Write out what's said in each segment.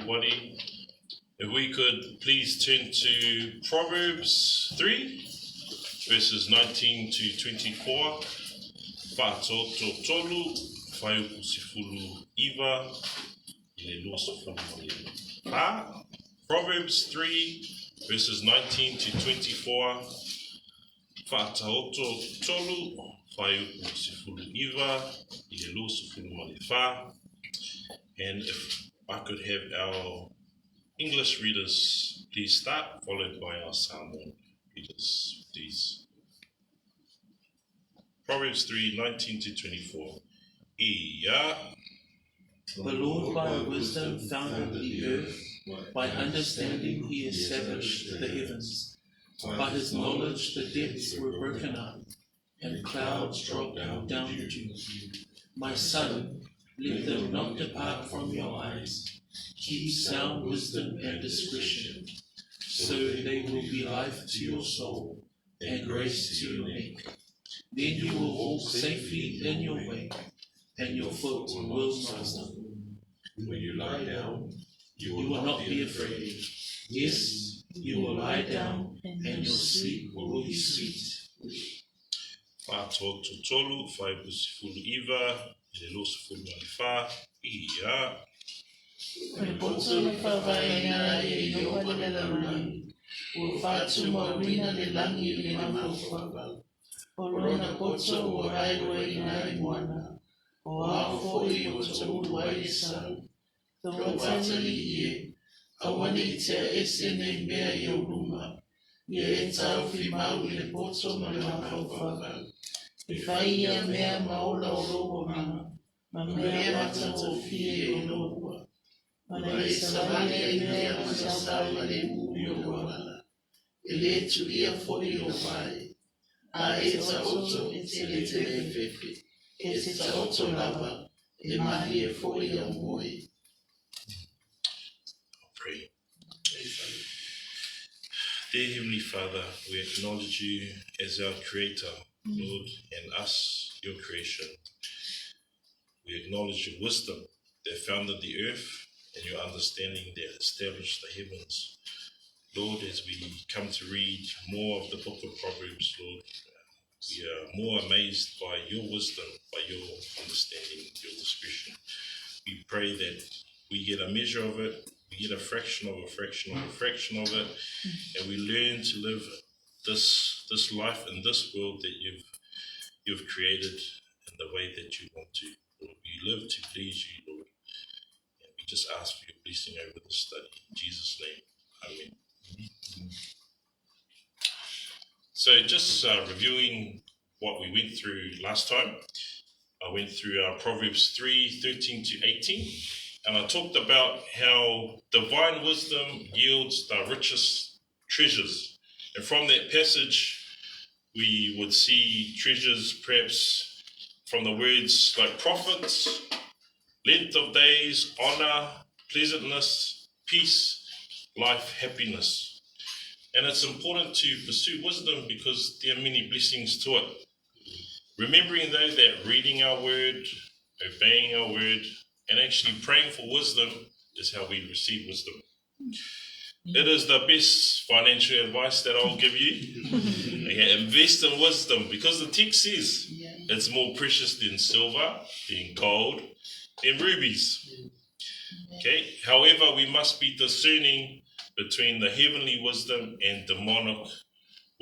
everybody. If we could please turn to Proverbs 3, verses 19 to 24. Whātoto tolu, whaiupu sifulu iwa, ile losofulu mole. Proverbs 3, verses 19 to 24. Whātoto tolu, whaiupu sifulu iwa, ile losofulu mole. And if I could have our English readers please start, followed by our Samoan readers, please. Proverbs 3, 19 to 24. Ia. The Lord by wisdom founded the earth, by understanding he established the heavens. By his knowledge the depths were broken up, and clouds dropped down the dew. My son, let them not depart from your eyes. Keep sound wisdom and discretion, so they will be life to your soul and grace to your neck. Then you will walk safely in your way, and your foot will not stumble. When you lie down, you will not be afraid. Yes, you will lie down, and your sleep will be sweet. Whātoto tolu, whaiupu sifulu iwa, ile losofulu mole. Ia. Poto le whawaiana e iowa le launani, ua whātu maurina le langi le mawhawha. O lona poto ua raiwa i nai moana, o awhoi o ta uruai e sau. Tau atali ie, awane i tea ese nei mea i o ruma, ia e tau whi mau i le poto ma le mawhawha. I whai ia mea maola o roho mana, ma mea matata fie o rohua. Mana e salane e mea o sausau le ui o wana. E le tu ia fori o whai. A e ta oto e te le fefe. E te ta oto lava. E mahi e fori o moi. I'll pray. Dear Heavenly Father, we acknowledge you as our Creator, Lord, and us, your creation. We acknowledge your wisdom that founded the earth, and your understanding that established the heavens. Lord, as we come to read more of the book of Proverbs, Lord, we are more amazed by your wisdom, by your understanding, your discretion. We pray that we get a measure of it, we get a fraction of a fraction of a fraction of it, and we learn to live this life in this world that you've created in the way that you want to. Lord, we live to please you, Lord. Just ask for your blessing over the study. In Jesus' name, amen. So just reviewing what we went through last time. I went through Proverbs 3, 13 to 18. And I talked about how divine wisdom yields the richest treasures. And from that passage, we would see treasures perhaps from the words like prophets, length of days, honor, pleasantness, peace, life, happiness. And it's important to pursue wisdom because there are many blessings to it. Remembering though that reading our word, obeying our word, and actually praying for wisdom is how we receive wisdom. It is the best financial advice that I'll give you. Okay, invest in wisdom because the text says it's more precious than silver, than gold, than rubies. Okay. However, we must be discerning between the heavenly wisdom and demonic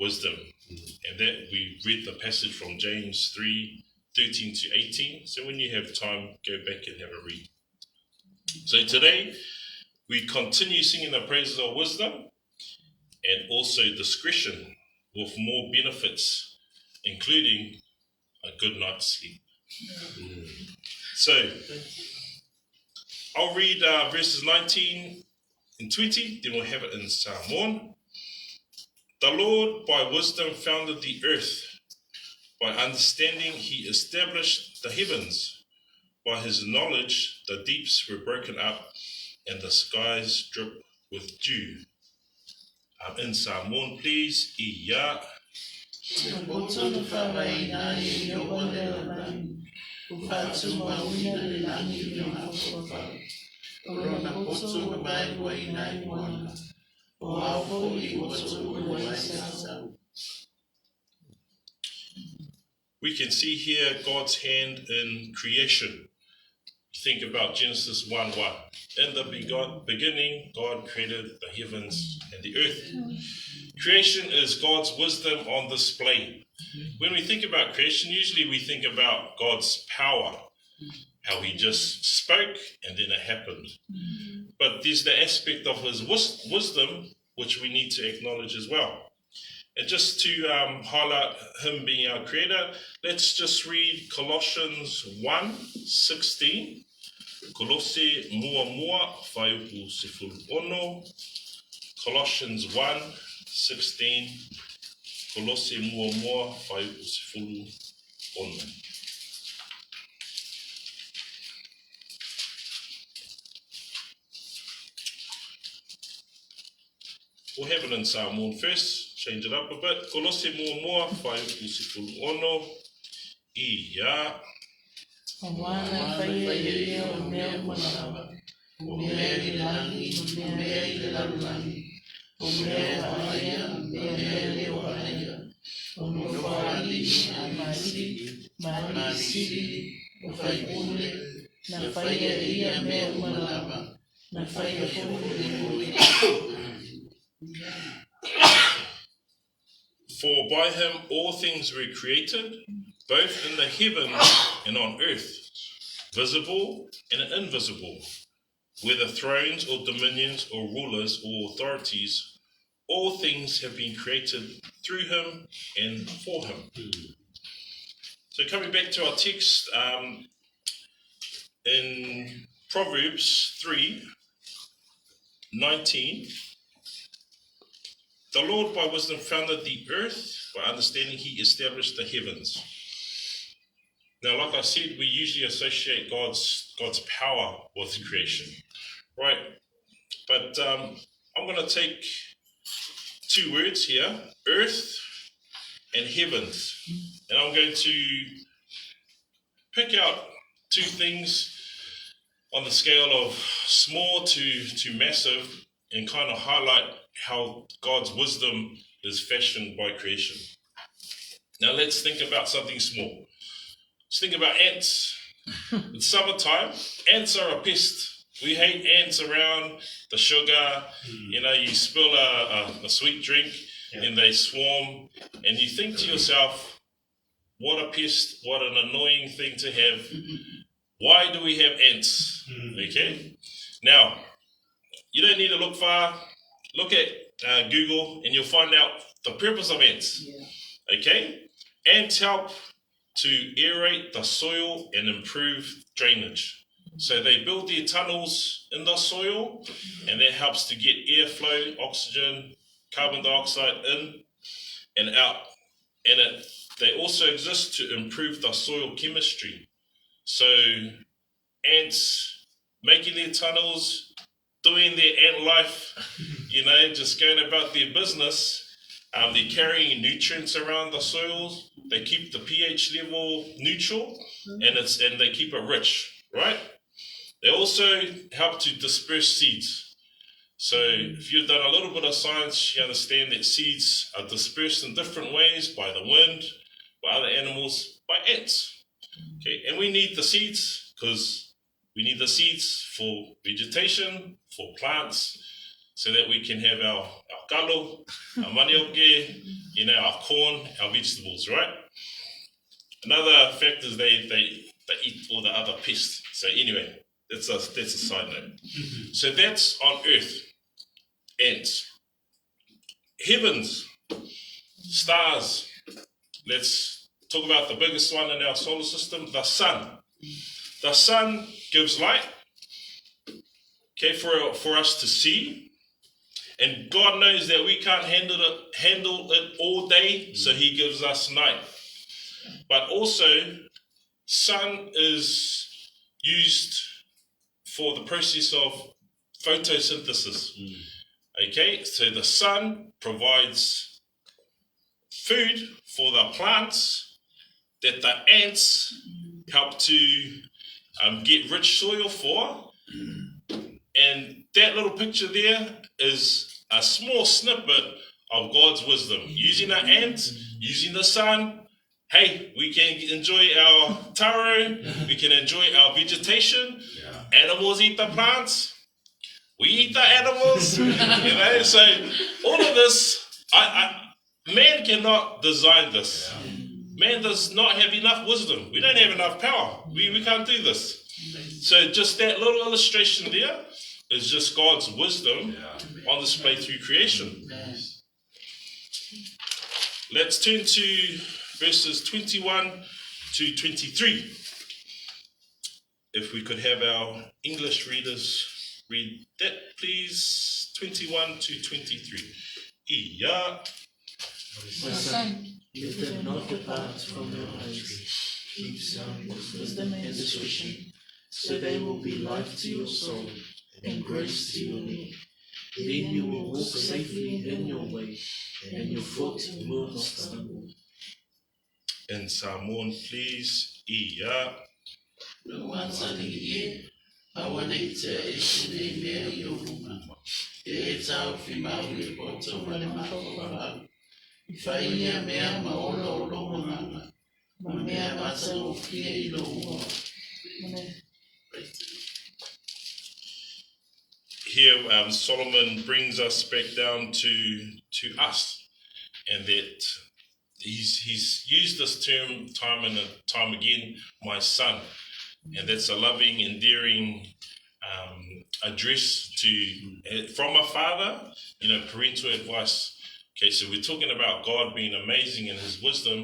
wisdom. And that we read the passage from James 3, 13 to 18. So when you have time, go back and have a read. So today, we continue singing the praises of wisdom and also discretion with more benefits, including a good night's sleep. So, I'll read verses 19 and 20, then we'll have it in Samoan. The Lord by wisdom founded the earth. By understanding he established the heavens. By his knowledge the deeps were broken up and the skies drip with dew. In Samoan, please. Ia. Olona potso mai wai nai wana. O ao I potso wai sao. We can see here God's hand in creation. Think about Genesis 1:1. In the beginning, God created the heavens and the earth. Creation is God's wisdom on display. When we think about creation, usually we think about God's power, how he just spoke and then it happened. But there's the aspect of his wisdom, which we need to acknowledge as well. And just to highlight him being our creator, let's just read Colossians 1:16. Kolosi mua mua whaiupu sifuru ono. Colossians 1:16. Kolosi mua mua whaiupu sifuru ono. We'll have it in Samoan first, change it up a bit. Kolosi mua mua whaiupu sifuru ono. Ia. Wana whai o mea manawa. O mea I langi, o mea I lalangi. O mea whaia, o mea leo whaia. O no whaali, a maari siri, o whai ule, na whaia ia mea manawa. Na whaia pōre. For by him all things were created, both in the heavens and on earth, visible and invisible, whether thrones or dominions or rulers or authorities, all things have been created through him and for him. So coming back to our text, in Proverbs 3:19, the Lord by wisdom founded the earth, by understanding he established the heavens. Now, like I said, we usually associate God's power with creation, right? But I'm going to take two words here, earth and heavens, and I'm going to pick out two things on the scale of small to massive and kind of highlight how God's wisdom is fashioned by creation. Now let's think about something small. Let's think about ants. It's summertime. Ants are a pest. We hate ants around, the sugar. You know, you spill a sweet drink and they swarm. And you think to yourself, what a pest, what an annoying thing to have. Why do we have ants? Okay. Now, you don't need to look far. Look at Google and you'll find out the purpose of ants. Okay? Ants help to aerate the soil and improve drainage. So they build their tunnels in the soil and that helps to get airflow, oxygen, carbon dioxide in and out. And they also exist to improve the soil chemistry. So ants making their tunnels, doing their ant life, you know, just going about their business. They're carrying nutrients around the soils. They keep the pH level neutral, and they keep it rich, right? They also help to disperse seeds. So if you've done a little bit of science, you understand that seeds are dispersed in different ways by the wind, by other animals, by ants. Okay, and we need the seeds because we need the seeds for vegetation, for plants, so that we can have our kalo, our manioke, you know, our corn, our vegetables, right? Another fact is they eat all the other pests. So anyway, that's a side note. So that's on earth, ants. Heavens, stars. Let's talk about the biggest one in our solar system, the sun. The sun gives light, okay, for us to see. And God knows that we can't handle it all day, so he gives us night. But also, sun is used for the process of photosynthesis. Okay, so the sun provides food for the plants that the ants help to get rich soil for. And that little picture there is a small snippet of God's wisdom. Using our ants, using the sun. Hey, we can enjoy our taro, we can enjoy our vegetation. Animals eat the plants, we eat the animals. So all of this, man cannot design this. Man does not have enough wisdom. We don't have enough power. We can't do this. So just that little illustration there is just God's wisdom on display through creation. Let's turn to verses 21 to 23. If we could have our English readers read that, please. 21 to 23. Iya. My son, let them not depart from your eyes. Keep sound wisdom and discretion, so they will be life to your soul and grace to your neck. Then you will walk safely in your way, and your foot will not stumble. In Samoan, please. Iya. Here, Solomon brings us back down to us, and that he's used this term time and time again, my son, and that's a loving, endearing address from a father, parental advice. Okay, so we're talking about God being amazing in his wisdom,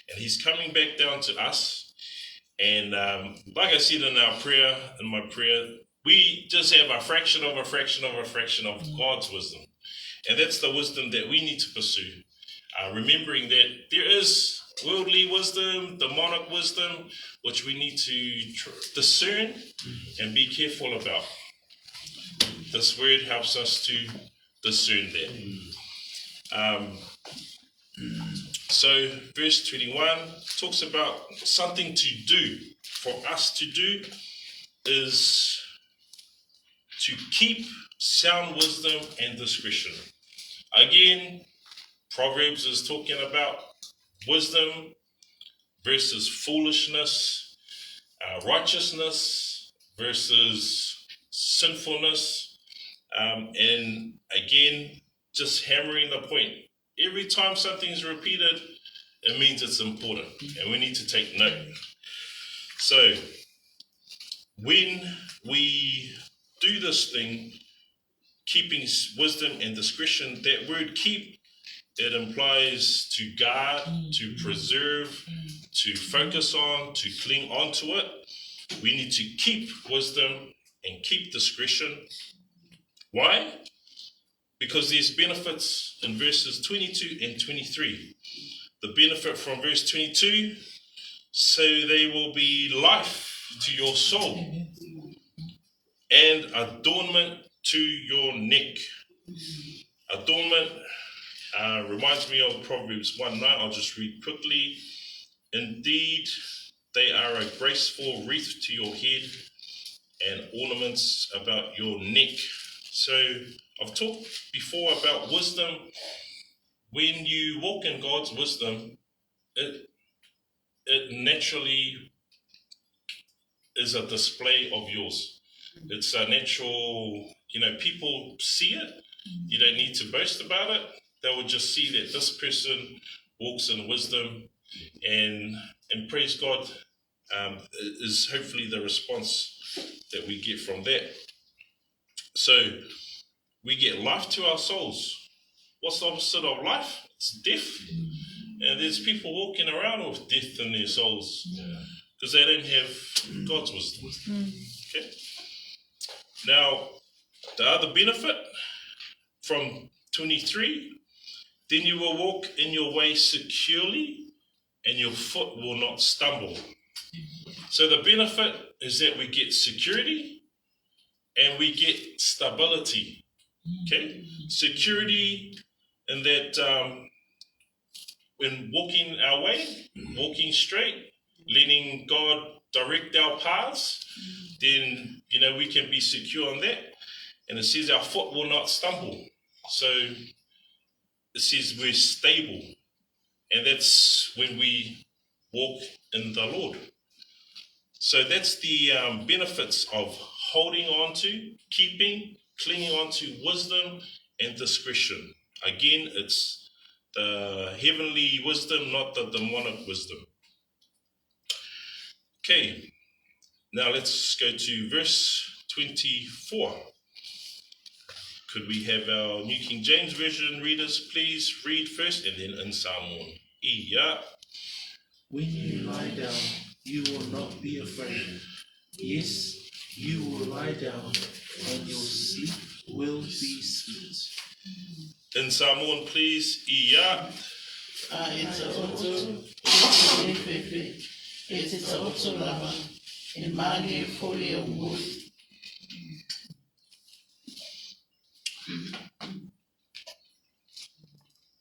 and he's coming back down to us. And like I said in my prayer, we just have a fraction of a fraction of a fraction of God's wisdom. And that's the wisdom that we need to pursue. Remembering that there is worldly wisdom, demonic wisdom, which we need to discern and be careful about. This word helps us to discern that. So verse 21 talks about something to do. For us to do is to keep sound wisdom and discretion. Again, Proverbs is talking about wisdom versus foolishness, righteousness versus sinfulness, and again, just hammering the point. Every time something's repeated, it means it's important, and we need to take note. So, when we do this thing, keeping wisdom and discretion, that word keep, it implies to guard, to preserve, to focus on, to cling on to it. We need to keep wisdom and keep discretion. Why? Because there's benefits in verses 22 and 23. The benefit from verse 22, so they will be life to your soul and adornment to your neck. Adornment reminds me of Proverbs 1:9. I'll just read quickly. Indeed, they are a graceful wreath to your head and ornaments about your neck. So I've talked before about wisdom. When you walk in God's wisdom, it naturally is a display of yours. It's a natural, people see it. You don't need to boast about it. They will just see that this person walks in wisdom, and praise God is hopefully the response that we get from that. So we get life to our souls. What's the opposite of life? It's death. And there's people walking around with death in their souls because they don't have God's wisdom. Okay. Now, the other benefit from 23, then you will walk in your way securely and your foot will not stumble. So the benefit is that we get security and we get stability. Okay? Security in that when walking our way, walking straight, letting God direct our paths, then we can be secure on that. And it says our foot will not stumble. So it says we're stable. And that's when we walk in the Lord. So that's the benefits of holding on to, keeping, clinging on to wisdom and discretion. Again, it's the heavenly wisdom, not the demonic wisdom. Okay, now let's go to verse 24. Could we have our New King James Version readers please read first and then in Samoan? Ia. When you lie down, you will not be afraid. Yes, you will lie down, and your sleep will be sweet. In Samoan, please. Ia. It's also lava. In Mangere for your wood.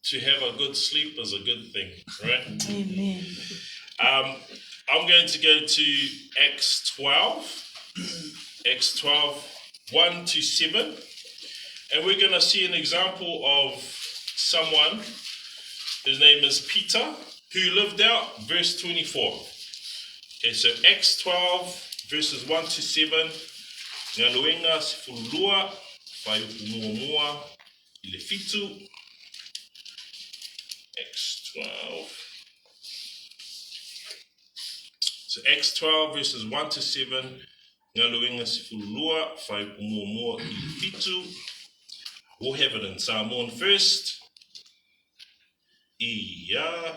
To have a good sleep is a good thing, right? Amen. I'm going to go to Acts 12. Acts 12, 1 to 7. And we're going to see an example of someone, his name is Peter, who lived out verse 24. Okay, so Acts 12, verses 1 to 7. Ngā luenga se whululua, whai umuamua I le fitu. Acts 12. So Acts 12, verses 1 to 7. Ngā luenga se whululua, whai umuamua I le fitu. We'll have it in Samoan first. Ia.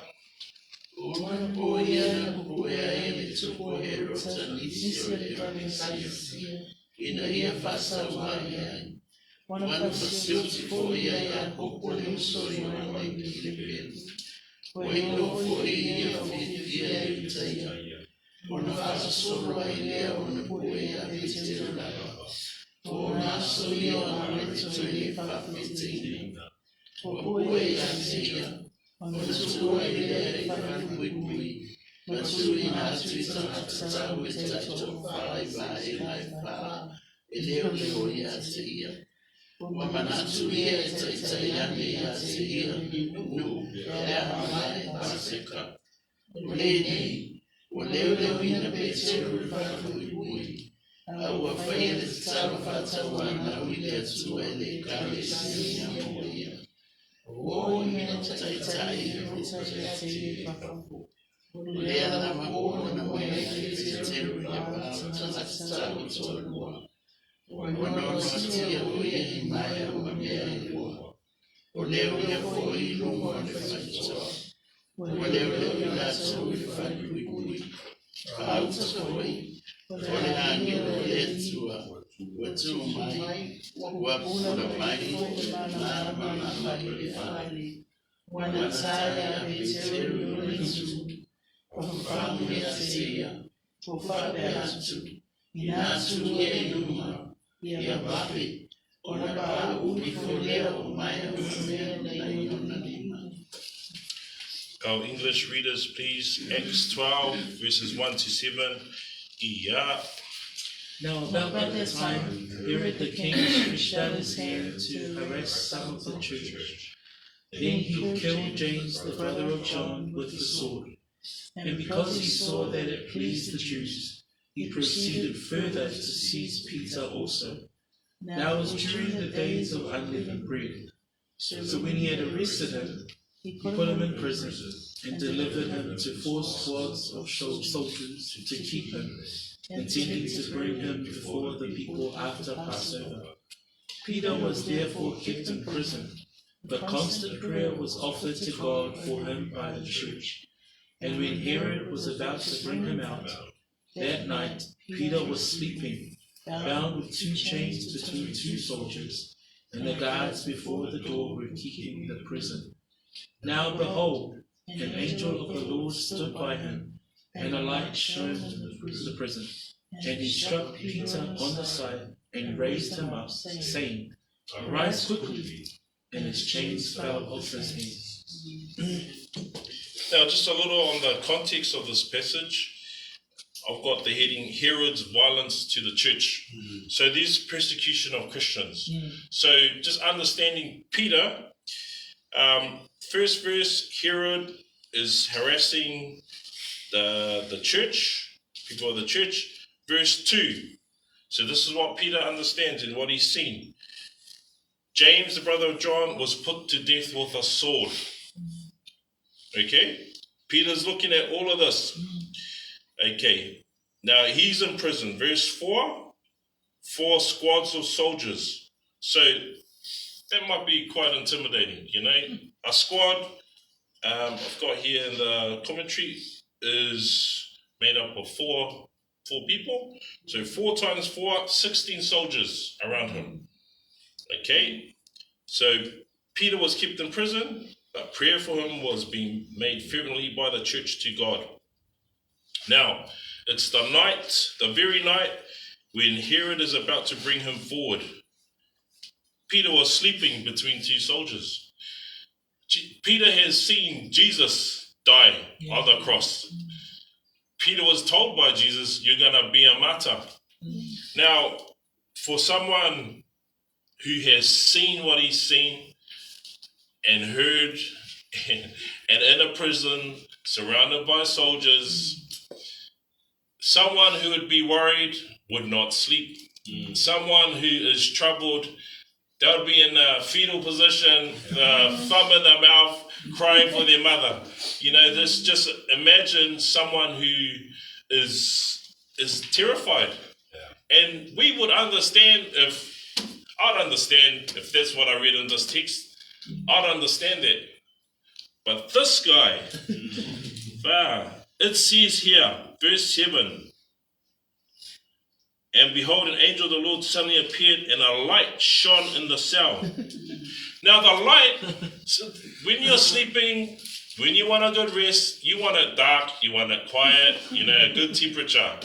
Our English readers, please. Acts 12, verses 1 to 7. Ia. Now about that time, Herod the king stretched out his hand to harass some of the church. Then he killed James, the brother of John, with the sword. And because he saw that it pleased the Jews, he proceeded further to seize Peter also. Now it was during the days of unleavened bread. So when he had arrested him, he put him in prison and delivered him to 4 squads of soldiers to keep him, intending to bring him before the people after Passover. Peter was therefore kept in prison, but constant prayer was offered to God for him by the church. And when Herod was about to bring him out, that night Peter was sleeping, bound with 2 chains between 2 soldiers, and the guards before the door were keeping the prison. Now behold, an angel of the Lord stood by him, and a light shone in the prison. And he struck Peter on the side and raised him up, saying, "Rise quickly," and his chains fell off his hands. Now, just a little on the context of this passage. I've got the heading Herod's violence to the church. So this persecution of Christians. So just understanding Peter, first verse, Herod is harassing the church, people of the church. Verse 2. So this is what Peter understands and what he's seen. James, the brother of John, was put to death with a sword. Okay? Peter's looking at all of this. Okay. Now he's in prison. Verse 4. 4 squads of soldiers. So that might be quite intimidating, you know. A squad, I've got here in the commentary, is made up of four people. So 4 times 4, 16 soldiers around him. Okay, so Peter was kept in prison, but prayer for him was being made fervently by the church to God. Now, it's the night, the very night, when Herod is about to bring him forward. Peter was sleeping between 2 soldiers. Peter has seen Jesus die on the cross. Peter was told by Jesus, you're going to be a martyr. Now, for someone who has seen what he's seen and heard and in a prison surrounded by soldiers, someone who would be worried would not sleep. Someone who is troubled, they would be in a fetal position, thumb in their mouth, crying for their mother. You know, this, just imagine someone who is terrified. And we would understand I'd understand if that's what I read in this text. I'd understand that. But this guy, it says here, verse 7, and behold, an angel of the Lord suddenly appeared, and a light shone in the cell. Now the light, when you're sleeping, when you want a good rest, you want it dark, you want it quiet, you know, a good temperature.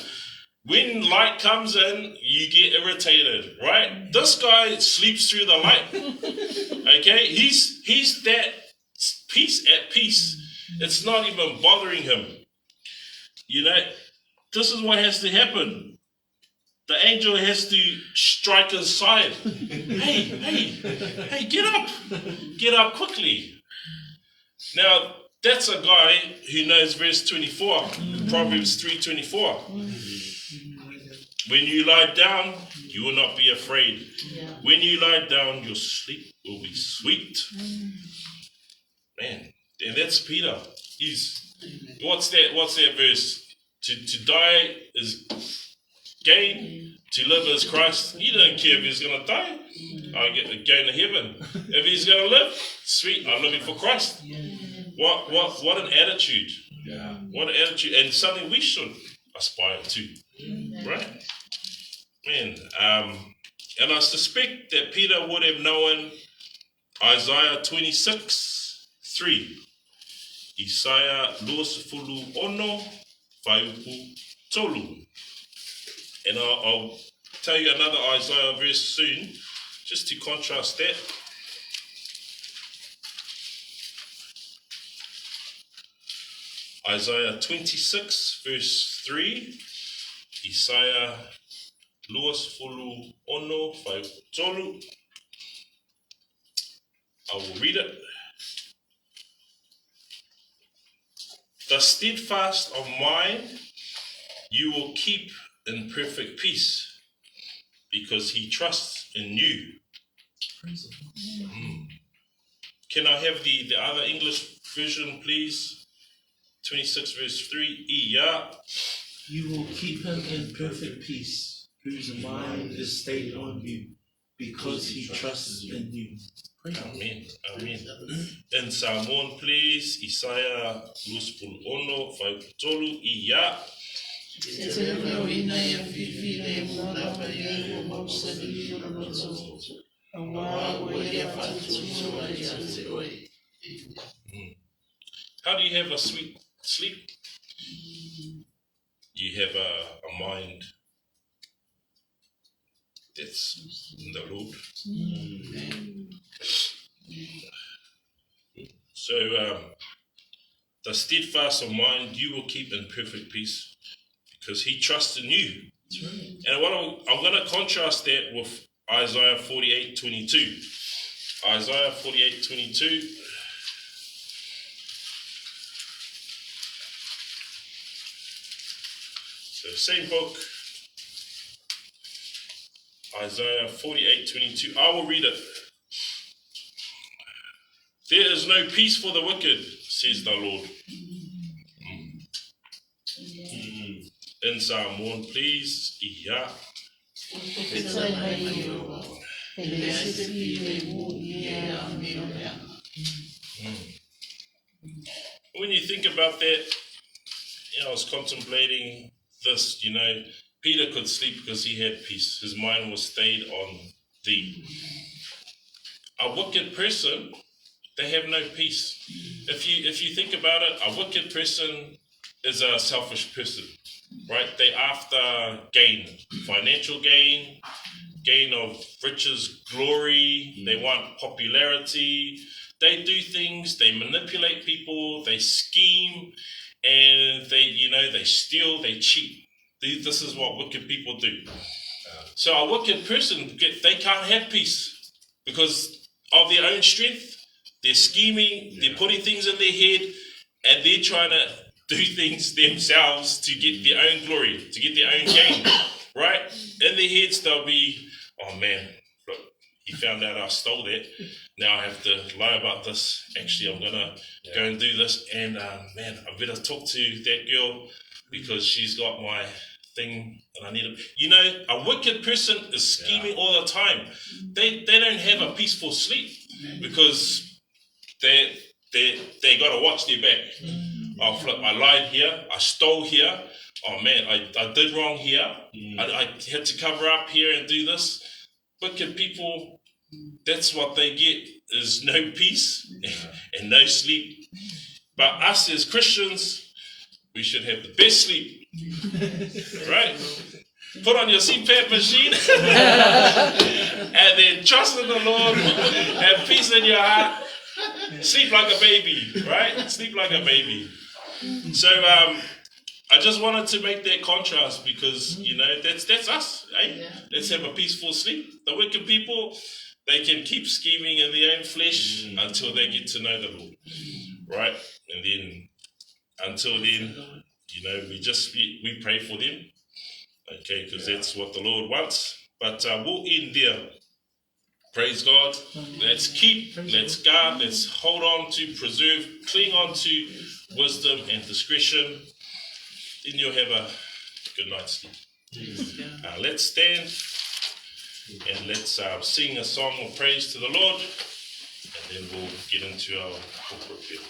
When light comes in, you get irritated, right? This guy sleeps through the light. Okay, he's that at peace. It's not even bothering him. You know, this is what has to happen. The angel has to strike his side. Hey, get up quickly. Now, that's a guy who knows verse 24, Proverbs 3:24. When you lie down, you will not be afraid. When you lie down, your sleep will be sweet. Man, and that's Peter. What's that verse? To die is gain, to live is Christ. He didn't care if he's going to die. I get gain to heaven. If he's going to live, sweet, I'm living for Christ. What an attitude. What an attitude, and something we should aspire to, right? Man, and I suspect that Peter would have known Isaiah 26:3. Isaiah luosfulu ono faiupu tolu. And I'll tell you another Isaiah verse soon, just to contrast that. Isaiah 26 verse 3. Isaiah luosfulu ono faiupu tolu. I will read it. The steadfast of mind you will keep in perfect peace, because he trusts in you. Can I have the other English version, please? 26 verse 3. You will keep him in perfect peace, whose mind is stayed on you, because he trusts in you. Amen. Amen. In Samoan, please. Isaiah luspul ono faiputolu iya. How do you have a sweet sleep? You have a mind that's in the Lord. So the steadfast of mind you will keep in perfect peace, because he trusts in you. And I'm going to contrast that with Isaiah 48:22. Isaiah 48:22. So same book, Isaiah 48:22. I will read it. There is no peace for the wicked, says the Lord. In Samoan, please. Yeah. When you think about that, I was contemplating this, Peter could sleep because he had peace. His mind was stayed on thee. A wicked person, they have no peace. If you think about it, a wicked person is a selfish person, right? They after gain, financial gain, gain of riches, glory. They want popularity. They do things. They manipulate people. They scheme, and they steal. They cheat. This is what wicked people do. So a wicked person, they can't have peace because of their own strength. They're scheming, they're putting things in their head, and they're trying to do things themselves to get their own glory, to get their own gain, right? In their heads, they'll be, oh man, look, he found out I stole that. Now I have to lie about this. Actually, I'm going to go and do this. And man, I better talk to that girl because she's got my thing and I need it. A wicked person is scheming all the time. They don't have a peaceful sleep because they got to watch their back. Oh, flip, I lied here, I stole here, oh man, I did wrong here, I had to cover up here and do this. Wicked people, that's what they get, is no peace and no sleep. But us as Christians, we should have the best sleep, right? Put on your CPAP machine and then trust in the Lord, have peace in your heart, sleep like a baby, right? Sleep like a baby. So I just wanted to make that contrast because, that's us, eh? Let's have a peaceful sleep. The wicked people, they can keep scheming in their own flesh until they get to know the Lord, right? And then, until then, we pray for them, okay, because that's what the Lord wants. But we'll end there. Praise God. Let's keep, let's guard, let's hold on to, preserve, cling on to wisdom and discretion. Then you'll have a good night's sleep. Let's stand and let's sing a song of praise to the Lord, and then we'll get into our corporate prayer.